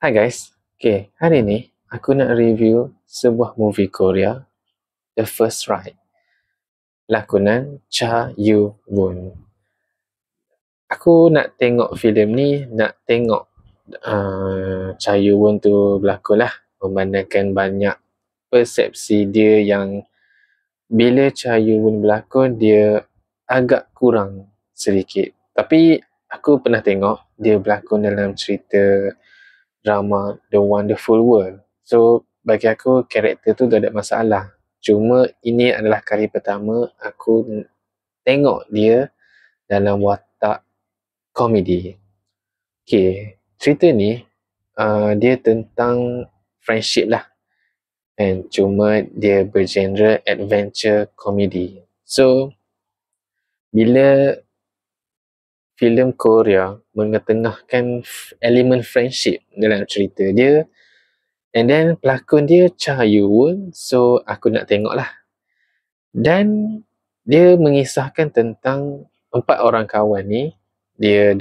Hai guys, okay, hari ni aku nak review sebuah movie Korea, The First Ride, lakonan Cha Yu-won. Aku nak tengok filem ni, nak tengok Cha Yu-won tu berlakon lah, memandangkan banyak persepsi dia yang bila Cha Yu-won berlakon, dia agak kurang sedikit. Tapi aku pernah tengok dia berlakon dalam cerita drama The Wonderful World. So, bagi aku, karakter tu tak ada masalah. Cuma, ini adalah kali pertama aku tengok dia dalam watak komedi. Okay, cerita ni, dia tentang friendship lah. And cuma dia bergenre adventure komedi. So, bila filem Korea mengetengahkan elemen friendship dalam cerita dia, and then pelakon dia Cha Yu-won, so aku nak tengok lah. Dan dia mengisahkan tentang 4 orang kawan ni, dia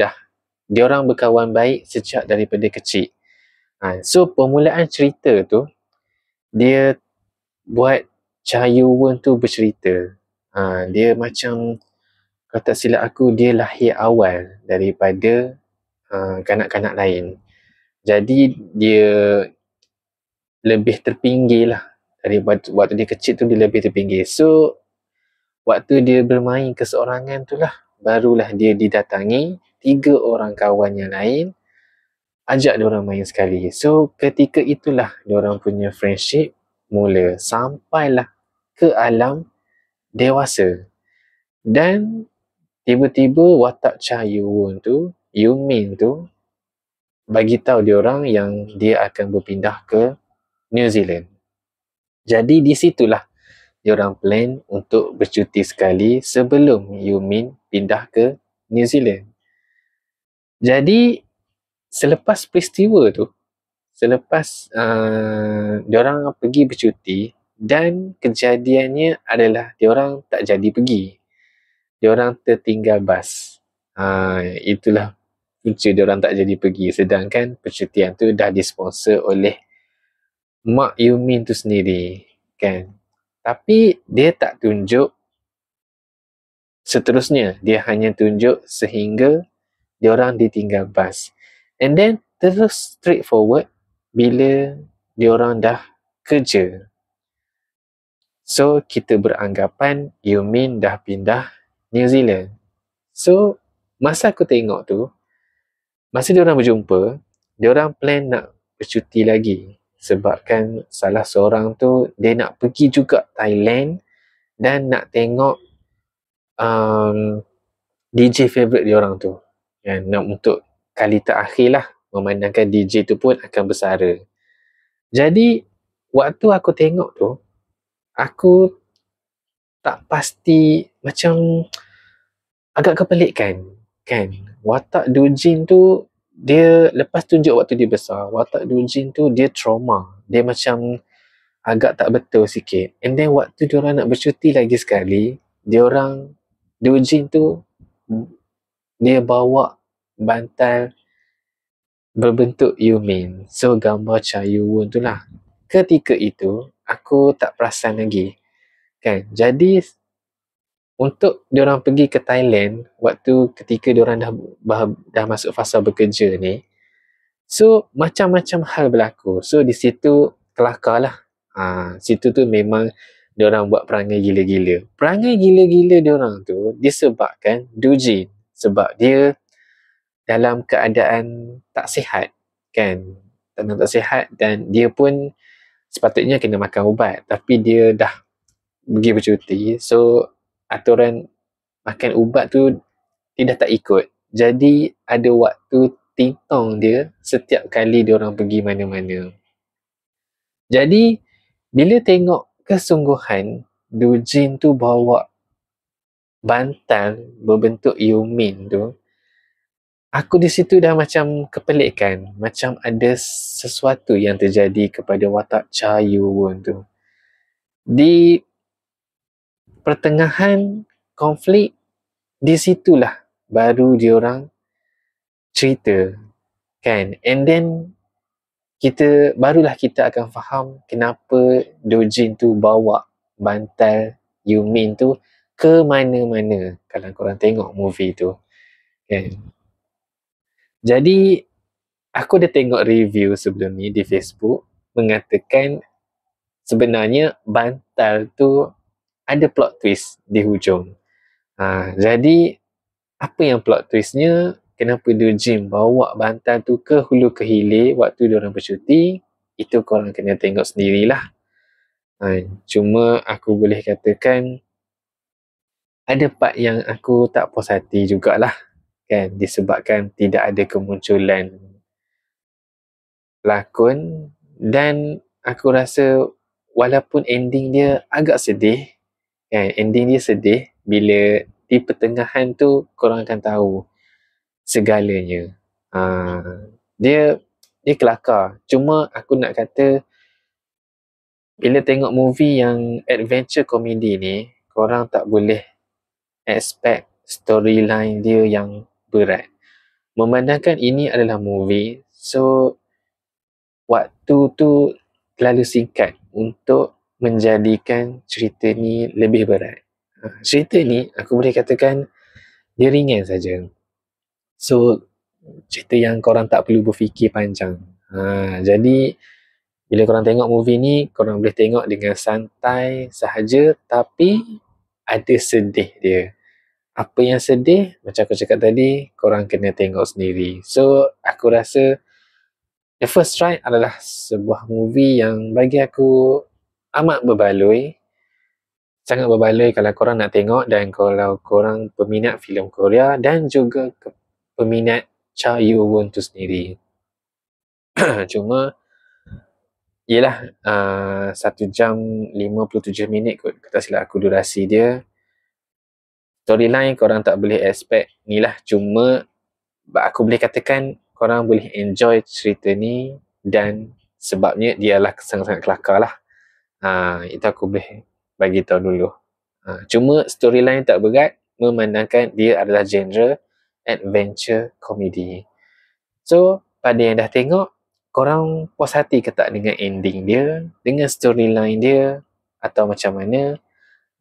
orang berkawan baik sejak daripada kecil. So permulaan cerita tu, dia buat Cha Yu-won tu bercerita. Dia macam, kalau tak silap aku, dia lahir awal daripada kanak-kanak lain. Jadi dia lebih terpinggir lah. Dari waktu dia kecil tu, dia lebih terpinggir. So, waktu dia bermain keseorangan tu lah, barulah dia didatangi 3 orang kawan yang lain, ajak dia orang main sekali. So, ketika itulah dia orang punya friendship mula, sampailah ke alam dewasa. Dan tiba-tiba watak Cha Yu-won tu, Yumin tu, bagi tahu dia orang yang dia akan berpindah ke New Zealand. Jadi di situlah dia orang plan untuk bercuti sekali sebelum Yumin pindah ke New Zealand. Jadi selepas peristiwa tu, selepas dia orang pergi bercuti, dan kejadiannya adalah dia orang tak jadi pergi. Dia orang tertinggal bas. Itulah punca dia orang tak jadi pergi, sedangkan percutian tu dah disponsor oleh mak Yumin tu sendiri, kan. Tapi dia tak tunjuk seterusnya, dia hanya tunjuk sehingga dia orang ditinggal bas. And then terus straight forward bila dia orang dah kerja. So kita beranggapan Yumin dah pindah New Zealand. So masa aku tengok tu, masa dia orang berjumpa, dia orang plan nak bercuti lagi. Sebabkan salah seorang tu, dia nak pergi juga Thailand dan nak tengok DJ favourite dia orang tu. Nak untuk kali terakhir lah, memandangkan DJ tu pun akan bersara. Jadi, waktu aku tengok tu, aku tak pasti, macam agak kepelikkan, kan. Watak Dojin tu, dia lepas tunjuk waktu dia besar, watak Dojin tu dia trauma. Dia macam agak tak betul sikit. And then waktu diorang nak bercuti lagi sekali, Dojin tu dia bawa bantal berbentuk Yumin. So gambar Cha Yu-won tu lah. Ketika itu aku tak perasan lagi, kan. Jadi untuk diorang pergi ke Thailand, waktu ketika diorang dah masuk fasa bekerja ni, so macam-macam hal berlaku. So di situ kelakar lah. Situ tu memang diorang buat perangai gila-gila. Perangai gila-gila diorang tu disebabkan Dojin, sebab dia dalam keadaan tak sihat, kan. Tak sihat, dan dia pun sepatutnya kena makan ubat, tapi dia dah pergi bercuti. So aturan makan ubat tu dia dah tak ikut. Jadi ada waktu tintong dia setiap kali dia orang pergi mana-mana. Jadi bila tengok kesungguhan Dojin tu bawa bantal berbentuk Yumin tu, aku di situ dah macam kepelikkan, macam ada sesuatu yang terjadi kepada watak Cha Yu-won tu. Di pertengahan konflik, di situlah baru diorang cerita, kan. And then barulah kita akan faham kenapa Dojin tu bawa bantal Yumin tu ke mana-mana kalau korang tengok movie tu. Kan? Jadi, aku dah tengok review sebelum ni di Facebook mengatakan sebenarnya bantal tu ada plot twist di hujung. Jadi, apa yang plot twistnya? Kenapa Dojin bawa bantal tu ke hulu ke hilir waktu diorang bercuti? Itu korang kena tengok sendirilah. Cuma aku boleh katakan ada part yang aku tak puas hati jugalah. Kan? Disebabkan tidak ada kemunculan pelakon dan aku rasa walaupun ending dia agak sedih, kan? Ending dia sedih bila di pertengahan tu korang akan tahu segalanya. Dia kelakar. Cuma aku nak kata bila tengok movie yang adventure comedy ni, korang tak boleh expect storyline dia yang berat. Memandangkan ini adalah movie, so waktu tu terlalu singkat untuk menjadikan cerita ni lebih berat. Cerita ni aku boleh katakan dia ringan saja. So cerita yang korang tak perlu berfikir panjang. Jadi bila korang tengok movie ni, korang boleh tengok dengan santai sahaja, tapi ada sedih dia. Apa yang sedih, macam aku cakap tadi, korang kena tengok sendiri. So aku rasa The First Strike adalah sebuah movie yang bagi aku amat berbaloi. Sangat berbaloi kalau korang nak tengok dan kalau korang peminat filem Korea dan juga peminat Cha Yoo-won tu sendiri. Cuma yelah 1 jam 57 minit kot, kata silap aku durasi dia. Storyline korang tak boleh expect ni lah, cuma aku boleh katakan korang boleh enjoy cerita ni dan sebabnya dia lah sangat-sangat kelakar lah. Itu aku boleh bagi tahu dulu. Cuma storyline tak berat memandangkan dia adalah genre adventure comedy. So, pada yang dah tengok, korang puas hati ke tak dengan ending dia, dengan storyline dia, atau macam mana?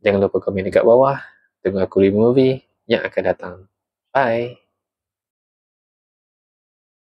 Jangan lupa komen dekat bawah. Tunggu aku review movie yang akan datang. Bye!